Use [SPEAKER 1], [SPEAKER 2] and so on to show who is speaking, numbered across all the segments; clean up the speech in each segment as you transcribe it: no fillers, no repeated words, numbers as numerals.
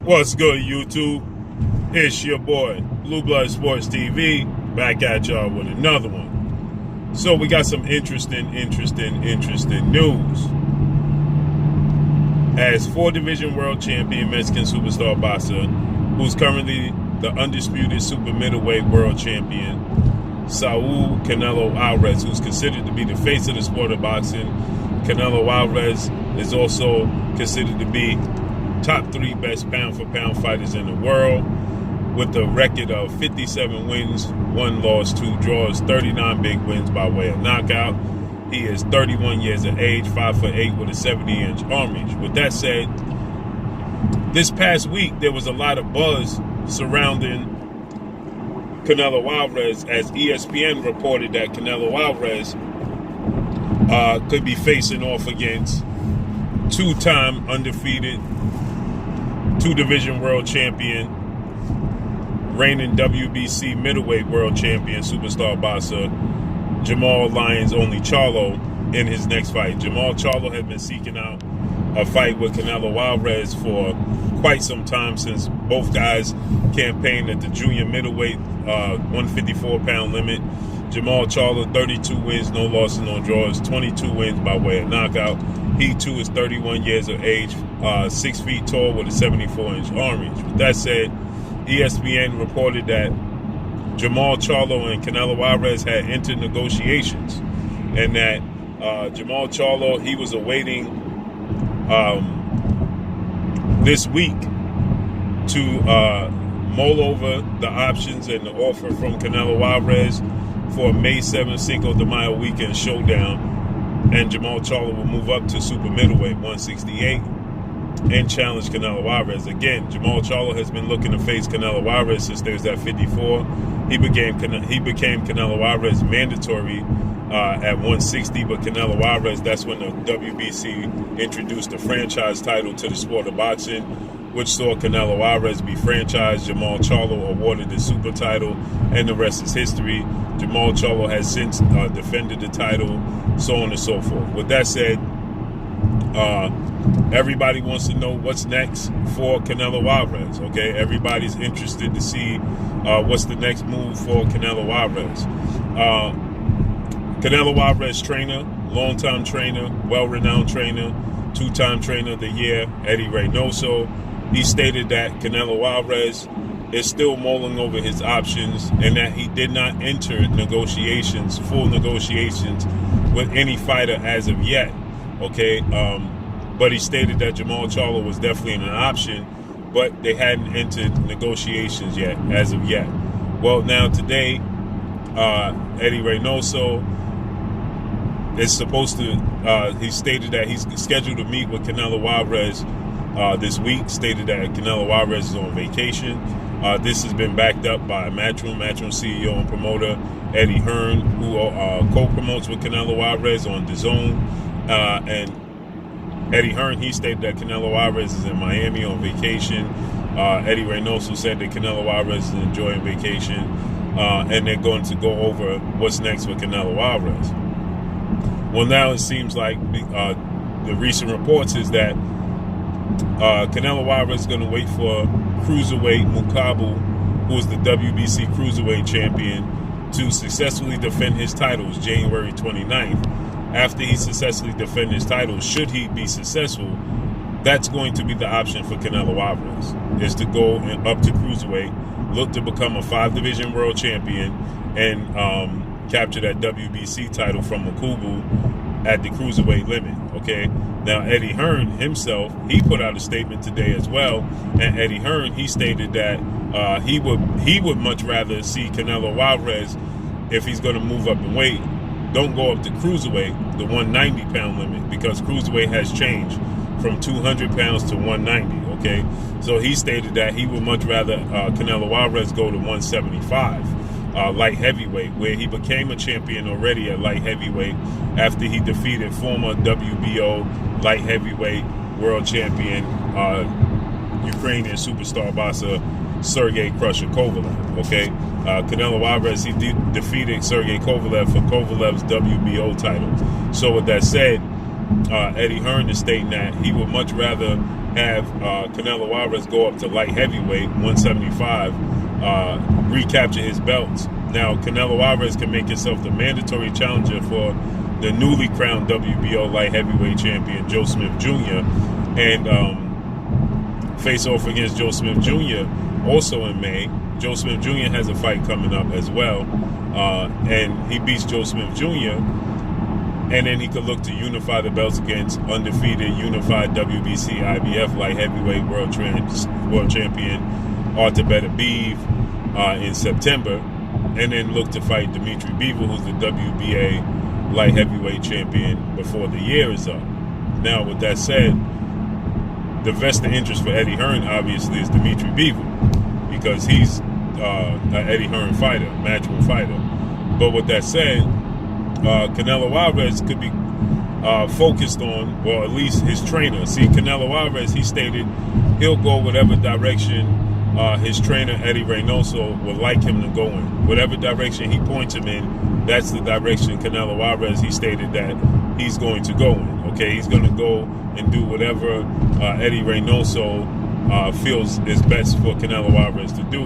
[SPEAKER 1] What's good, YouTube? It's your boy, Blue Blood Sports TV, back at y'all with another one. So we got some interesting news. As 4-division world champion Mexican superstar boxer, who's currently the undisputed super middleweight world champion, Saul Canelo Alvarez, who's considered to be the face of the sport of boxing. Canelo Alvarez is also considered to be top 3 best pound-for-pound fighters in the world, with a record of 57 wins, 1 loss, 2 draws, 39 big wins by way of knockout. He is 31 years of age, 5'8", with a 70-inch arm reach. With that said, this past week there was a lot of buzz surrounding Canelo Alvarez, as ESPN reported that Canelo Alvarez could be facing off against 2-time undefeated 2-division world champion, reigning WBC middleweight world champion, superstar boxer Jermall Charlo in his next fight. Jermall Charlo had been seeking out a fight with Canelo Alvarez for quite some time, since both guys campaigned at the junior middleweight 154-pound limit. Jermall Charlo, 32 wins, no losses, no draws, 22 wins by way of knockout. He too is 31 years of age, 6 feet tall, with a 74-inch arm reach. With that said, ESPN reported that Jermall Charlo and Canelo Alvarez had entered negotiations, and that Jermall Charlo, he was awaiting this week to mull over the options and the offer from Canelo Alvarez for a May 7th Cinco de Mayo weekend showdown, and Jermall Charlo will move up to super middleweight 168 and challenge Canelo Alvarez. Again, Jermall Charlo has been looking to face Canelo Alvarez since there's that 54. He became Canelo Alvarez mandatory at 160, but Canelo Alvarez, that's when the WBC introduced the franchise title to the sport of boxing, which saw Canelo Alvarez be franchised. Jermall Charlo awarded the super title, and the rest is history. Jermall Charlo has since defended the title, so on and so forth. With that said, everybody wants to know what's next for Canelo Alvarez. Okay, everybody's interested to see what's the next move for Canelo Alvarez. Canelo Alvarez trainer, longtime trainer, well-renowned trainer, 2-time trainer of the year, Eddie Reynoso, he stated that Canelo Alvarez is still mulling over his options, and that he did not enter negotiations, full negotiations, with any fighter as of yet. Okay, but he stated that Jermall Charlo was definitely an option, but they hadn't entered negotiations yet, as of yet. Well, now today, Eddie Reynoso is supposed to, he stated that he's scheduled to meet with Canelo Alvarez this week, stated that Canelo Alvarez is on vacation. This has been backed up by Matchmaking CEO and promoter Eddie Hearn, who co-promotes with Canelo Alvarez on DAZN. And Eddie Hearn, he stated that Canelo Alvarez is in Miami on vacation. Eddie Reynoso said that Canelo Alvarez is enjoying vacation, and they're going to go over what's next with Canelo Alvarez. Well, now it seems like the recent reports is that Canelo Alvarez is going to wait for Cruiserweight Makabu, who is the WBC Cruiserweight champion, to successfully defend his titles January 29th. After he successfully defends his title, should he be successful, that's going to be the option for Canelo Alvarez, is to go up to Cruiserweight, look to become a 5-division world champion, and capture that WBC title from Makubu at the Cruiserweight limit. Okay, now Eddie Hearn himself, he put out a statement today as well, and Eddie Hearn, he stated that he would much rather see Canelo Alvarez, if he's going to move up in weight, don't go up to Cruiserweight, the 190-pound limit, because Cruiserweight has changed from 200 pounds to 190, okay? So he stated that he would much rather Canelo Alvarez go to 175, light heavyweight, where he became a champion already at light heavyweight after he defeated former WBO light heavyweight world champion, Ukrainian superstar boxer Sergey Crusher Kovalev, okay? Canelo Alvarez, he defeated Sergey Kovalev for Kovalev's WBO title. So with that said, Eddie Hearn is stating that he would much rather have Canelo Alvarez go up to light heavyweight, 175, recapture his belts. Now, Canelo Alvarez can make himself the mandatory challenger for the newly crowned WBO light heavyweight champion, Joe Smith Jr., and face off against Joe Smith Jr. also in May. Joe Smith Jr. has a fight coming up as well, and he beats Joe Smith Jr., and then he could look to unify the belts against undefeated, unified WBC IBF light heavyweight world champion Artur Beterbiev in September, and then look to fight Dimitri Bivol, who's the WBA light heavyweight champion, before the year is up. Now, with that said, the vested interest for Eddie Hearn obviously is Dimitri Bivol, because he's an Eddie Hearn fighter, matchroom fighter. But with that said, Canelo Alvarez could be focused on, well, at least his trainer. See, Canelo Alvarez, he stated he'll go whatever direction his trainer, Eddie Reynoso, would like him to go in. Whatever direction he points him in, that's the direction Canelo Alvarez, he stated that he's going to go in. Okay, he's going to go and do whatever Eddie Reynoso feels is best for Canelo Alvarez to do.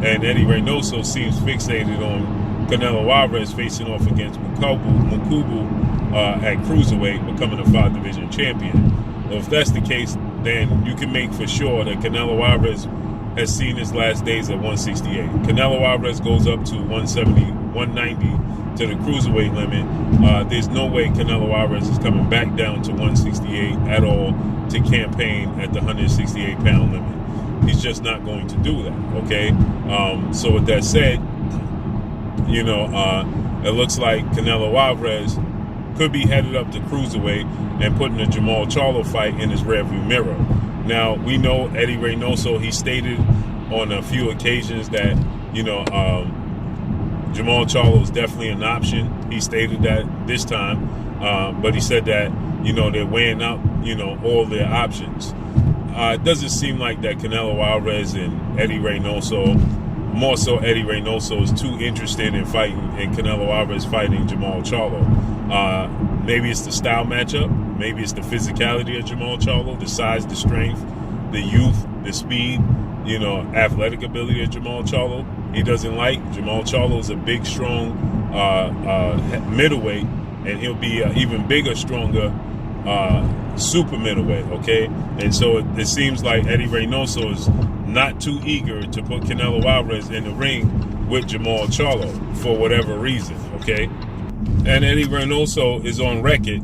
[SPEAKER 1] And Eddie Reynoso seems fixated on Canelo Alvarez facing off against Makubu at Cruiserweight, becoming a 5-division champion. Well, if that's the case, then you can make for sure that Canelo Alvarez has seen his last days at 168. Canelo Alvarez goes up to 170, 190 to the Cruiserweight limit. There's no way Canelo Alvarez is coming back down to 168 at all to campaign at the 168-pound limit. He's just not going to do that, okay? So with that said, you know, it looks like Canelo Alvarez could be headed up to Cruiserweight and putting the Jermall Charlo fight in his rearview mirror. Now, we know Eddie Reynoso, he stated on a few occasions that, you know, Jermall Charlo is definitely an option. He stated that this time, but he said that, you know, they're weighing up, you know, all their options. It doesn't seem like that Canelo Alvarez and Eddie Reynoso, more so Eddie Reynoso, is too interested in fighting, and Canelo Alvarez fighting Jermall Charlo. Maybe it's the style matchup. Maybe it's the physicality of Jermall Charlo, the size, the strength, the youth, the speed, you know, athletic ability of Jermall Charlo. He doesn't like. Jermall Charlo is a big, strong middleweight, and he'll be even bigger, stronger super middleweight, okay? And so it seems like Eddie Reynoso is not too eager to put Canelo Alvarez in the ring with Jermall Charlo for whatever reason, okay? And Eddie Reynoso is on record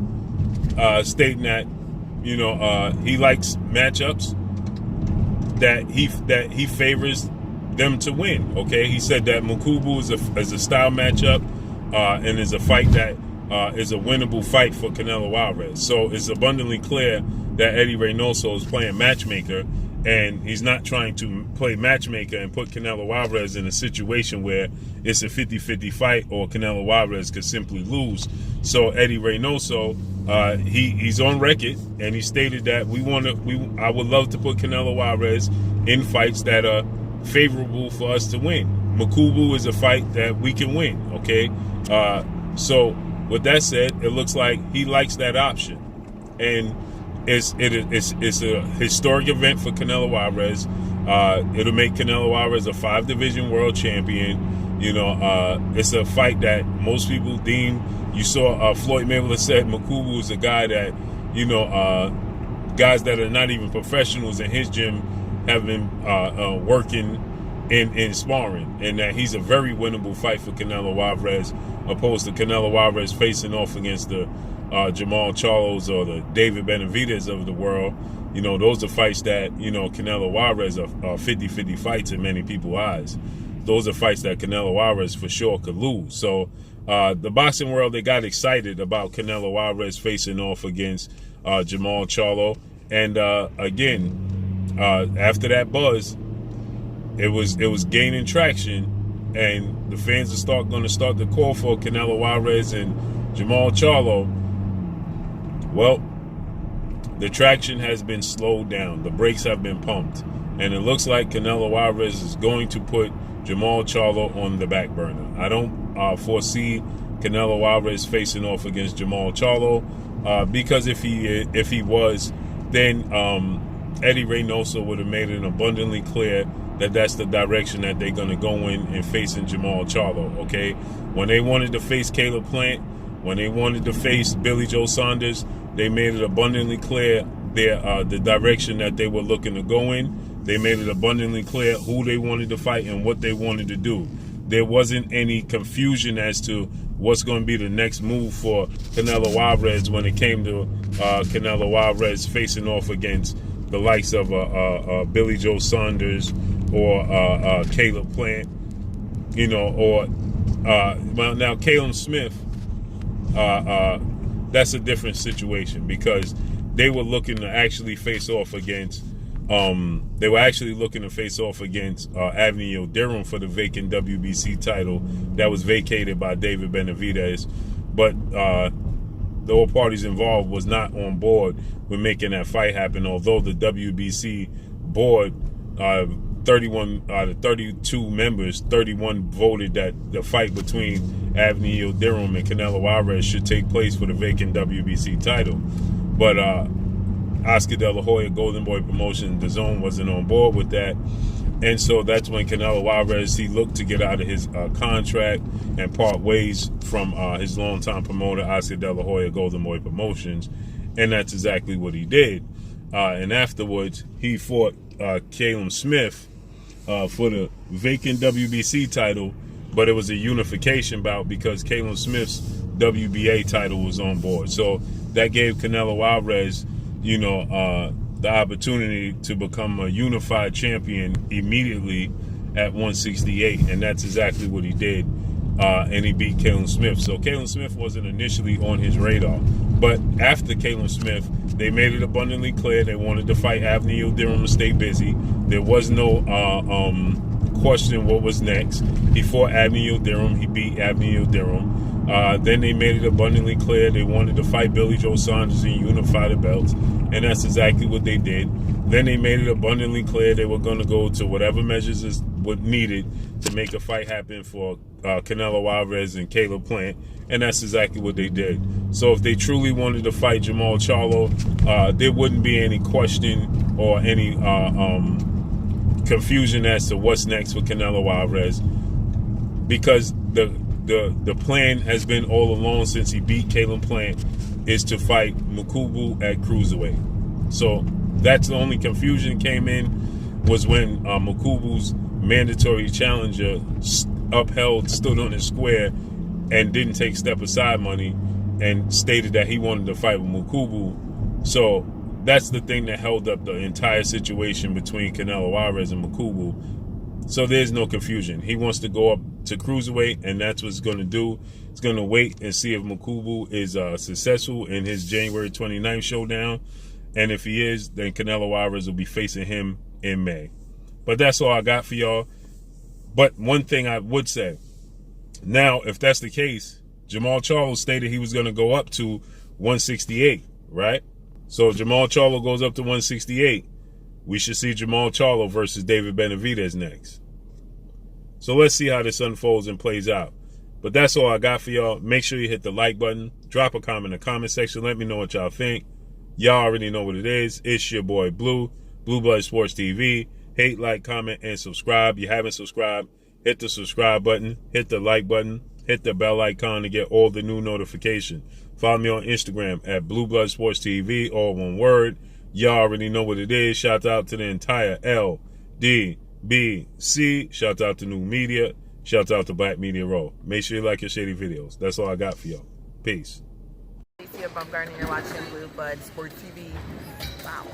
[SPEAKER 1] stating that, you know, he likes matchups that he favors them to win, okay? He said that Makubu is a style matchup and is a fight that is a winnable fight for Canelo Alvarez. So it's abundantly clear that Eddie Reynoso is playing matchmaker, and he's not trying to play matchmaker and put Canelo Alvarez in a situation where it's a 50-50 fight or Canelo Alvarez could simply lose. So Eddie Reynoso, he's on record, and he stated that I would love to put Canelo Alvarez in fights that are favorable for us to win. Makubu is a fight that we can win, okay? So with that said, it looks like he likes that option, and it's a historic event for Canelo Alvarez. It'll make Canelo Alvarez a 5-division world champion. You know, it's a fight that most people deem. You saw Floyd Mayweather said Makubu is a guy that, you know, guys that are not even professionals in his gym have been working in sparring, and that he's a very winnable fight for Canelo Alvarez, opposed to Canelo Alvarez facing off against the Jermall Charlos or the David Benavidez of the world. You know, those are fights that, you know, Canelo Alvarez are 50-50 fights in many people's eyes. Those are fights that Canelo Alvarez for sure could lose. So the boxing world, they got excited about Canelo Alvarez facing off against Jermall Charlo. And again, after that buzz, it was gaining traction, and the fans are going to start to call for Canelo Alvarez and Jermall Charlo. Well, the traction has been slowed down. The brakes have been pumped. And it looks like Canelo Alvarez is going to put Jermall Charlo on the back burner. I don't foresee Canelo Alvarez facing off against Jermall Charlo because if he was, then Eddie Reynoso would have made it abundantly clear that that's the direction that they're going to go in facing Jermall Charlo, okay? When they wanted to face Caleb Plant, when they wanted to face Billy Joe Saunders, they made it abundantly clear the direction that they were looking to go in. They made it abundantly clear who they wanted to fight and what they wanted to do. There wasn't any confusion as to what's going to be the next move for Canelo Alvarez when it came to Canelo Alvarez facing off against the likes of Billy Joe Saunders or Caleb Plant, you know, or well, now Caleb Smith, that's a different situation because they were looking to actually face off against Avenue Durham for the vacant WBC title that was vacated by David Benavidez, but the all parties involved was not on board with making that fight happen, although the WBC board, 31 out of 32 members, 31 voted that the fight between Avenue Durham and Canelo Alvarez should take place for the vacant WBC title. But Oscar De La Hoya, Golden Boy Promotions, DAZN wasn't on board with that. And so that's when Canelo Alvarez, he looked to get out of his contract and part ways from his longtime promoter, Oscar De La Hoya, Golden Boy Promotions. And that's exactly what he did. And afterwards, he fought Caleb Smith for the vacant WBC title, but it was a unification bout because Caleb Smith's WBA title was on board. So that gave Canelo Alvarez, you know, the opportunity to become a unified champion immediately at 168, and that's exactly what he did. And he beat Caleb Smith. So Caleb Smith wasn't initially on his radar, but after Caleb Smith, they made it abundantly clear they wanted to fight Avenue Durham to stay busy. There was no question what was next. He fought Avenue Durham. He beat Avenue Durham. Then they made it abundantly clear they wanted to fight Billy Joe Saunders and unify the belts, and that's exactly what they did. Then they made it abundantly clear they were going to go to whatever measures is what needed to make a fight happen for Canelo Alvarez and Caleb Plant, and that's exactly what they did. So if they truly wanted to fight Jermall Charlo, there wouldn't be any question or any confusion as to what's next for Canelo Alvarez, because the plan has been all along since he beat Caleb Plant is to fight Makubu at Cruiserweight. So that's the only confusion came in was when Makubu's mandatory challenger stood on his square and didn't take step aside money and stated that he wanted to fight with Makubu. So that's the thing that held up the entire situation between Canelo Alvarez and Makubu. So there's no confusion. He wants to go up to Cruiserweight, and that's what it's going to do. It's going to wait and see if Makubu is successful in his January 29th showdown. And if he is, then Canelo Alvarez will be facing him in May. But that's all I got for y'all. But one thing I would say, now, if that's the case, Jermall Charlo stated he was going to go up to 168, right? So if Jermall Charlo goes up to 168, we should see Jermall Charlo versus David Benavidez next. So let's see how this unfolds and plays out. But that's all I got for y'all. Make sure you hit the like button. Drop a comment in the comment section. Let me know what y'all think. Y'all already know what it is. It's your boy Blue, Blue Blood Sports TV. Hate, like, comment, and subscribe. You haven't subscribed, hit the subscribe button. Hit the like button. Hit the bell icon to get all the new notifications. Follow me on Instagram at Blue Blood Sports TV, all one word. Y'all already know what it is. Shout out to the entire LDBC. Shout out to New Media. Shout out to Black Media Row. Make sure you like your shady videos. That's all I got for y'all. Peace.
[SPEAKER 2] You're watching Blue Blood Sports TV. Wow.